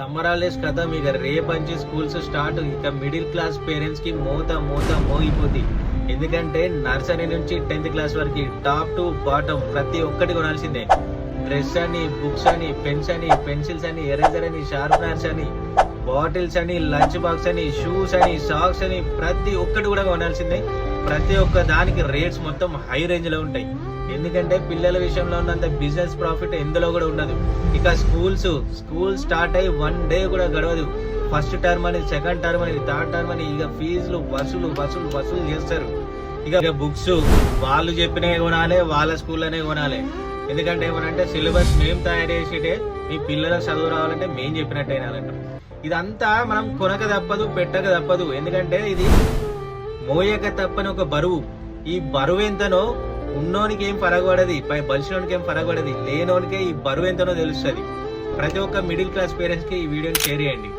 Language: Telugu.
సమ్మర్ హాలిడేస్ కదా ఇక రేపంచి స్కూల్స్ స్టార్ట్. ఇక మిడిల్ క్లాస్ పేరెంట్స్ కి మోగిపోద్ది. ఎందుకంటే నర్సరీ నుంచి 10th క్లాస్ వరకు టాప్ టు బాటమ్ ప్రతి ఒక్కటి కొనాల్సిందే. డ్రెస్ అని, బుక్స్ అని, పెన్స్ అని, పెన్సిల్స్ అని, ఎరేజర్ అని, షార్ప్నర్స్ అని, బాటిల్స్ అని, లంచ్ బాక్స్ అని, షూస్ అని, సాక్స్ అని ప్రతి ఒక్కటి కూడా కొనాల్సిందే. ప్రతి ఒక్క దానికి రేట్స్ మొత్తం హై రేంజ్ లో ఉంటాయి. ఎందుకంటే పిల్లల విషయంలో ఉన్నంత బిజినెస్ ప్రాఫిట్ ఎందులో కూడా ఉండదు. ఇక స్కూల్ స్టార్ట్ అయ్యి 1 డే కూడా గడవదు. ఫస్ట్ టర్మ్ అని, సెకండ్ టర్మ్ అని, థర్డ్ టర్మ్ అని ఇక ఫీజులు వసూలు చేస్తారు. ఇక బుక్స్ వాళ్ళు చెప్పినవి కొనాలి, వాళ్ళ స్కూల్లోనే కొనాలి. ఎందుకంటే ఏమనంటే సిలబస్ మేము తయారు చేసేటే మీ పిల్లలకు చదువు రావాలంటే మేము చెప్పినట్టు అయినాలంటాం. ఇదంతా మనం కొనక తప్పదు, పెట్టక తప్పదు. ఎందుకంటే ఇది మోయక తప్పని ఒక బరువు. ఈ బరువు ఎంతనో ఉన్నోనికి ఏం పరగబడది, బలిసినోనికి ఏం పరగబడది, లేనోనికే ఈ బరువు ఎంతనో తెలుస్తుంది. ప్రతి ఒక్క మిడిల్ క్లాస్ పేరెంట్స్ కి ఈ వీడియోని షేర్ చేయండి.